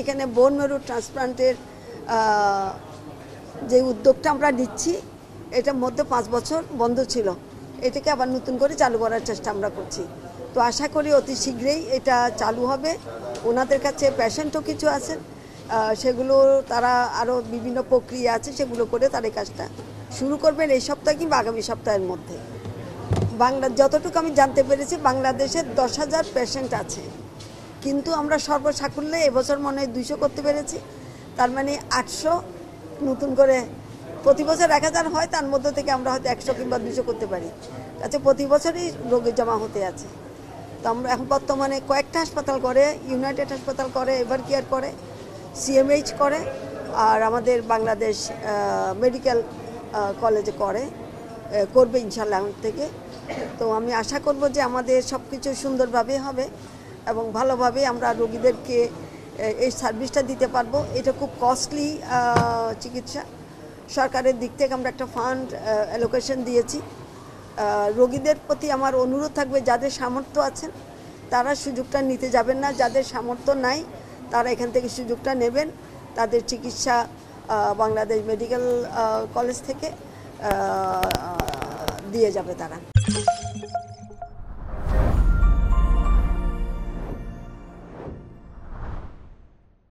এখানে বোন মেরু ট্রান্সপ্লান্টের যে উদ্যোগটা আমরা নিচ্ছি, এটার মধ্যে 5 বছর বন্ধ ছিল, এটাকে আবার নতুন করে চালু করার চেষ্টা আমরা করছি। তো আশা করি অতি শীঘ্রই এটা চালু হবে। ওনাদের কাছে পেশেন্টও কিছু আছেন, সেগুলো তারা আরও বিভিন্ন প্রক্রিয়া আছে, সেগুলো করে তার এই কাজটা শুরু করবেন এই সপ্তাহে কিংবা আগামী সপ্তাহের মধ্যে। যতটুকু আমি জানতে পেরেছি বাংলাদেশে 10,000 পেশেন্ট আছে, কিন্তু আমরা সর্বসাকুল্যে এবছর মনে হয় 200 করতে পেরেছি। তার মানে 800 নতুন করে প্রতি বছর 1000 হয়, তার মধ্যে থেকে আমরা হয়তো 100 কিংবা 200 করতে পারি। কাছে প্রতি বছরই রোগী জমা হতে আছে। তো আমরা এখন বর্তমানে কয়েকটা হাসপাতাল করে, ইউনাইটেড হাসপাতাল করে, এভার কেয়ার করে, সিএমএইচ করে, আর আমাদের বাংলাদেশ মেডিকেল কলেজে করবে ইনশাল্লাহ এখন থেকে। তো আমি আশা করব যে আমাদের সব কিছু সুন্দরভাবে হবে এবং ভালোভাবে আমরা রোগীদেরকে এই সার্ভিসটা দিতে পারবো। এটা খুব কস্টলি চিকিৎসা। সরকারের দিক থেকে আমরা একটা ফান্ড অ্যালোকেশন দিয়েছি। রোগীদের প্রতি আমার অনুরোধ থাকবে, যাদের সামর্থ্য আছেন তারা সুযোগটা নিতে যাবেন না, যাদের সামর্থ্য নাই তারা এখান থেকে সুযোগটা নেবেন। তাদের চিকিৎসা বাংলাদেশ মেডিকেল কলেজ থেকে দিয়ে যাবে তারা।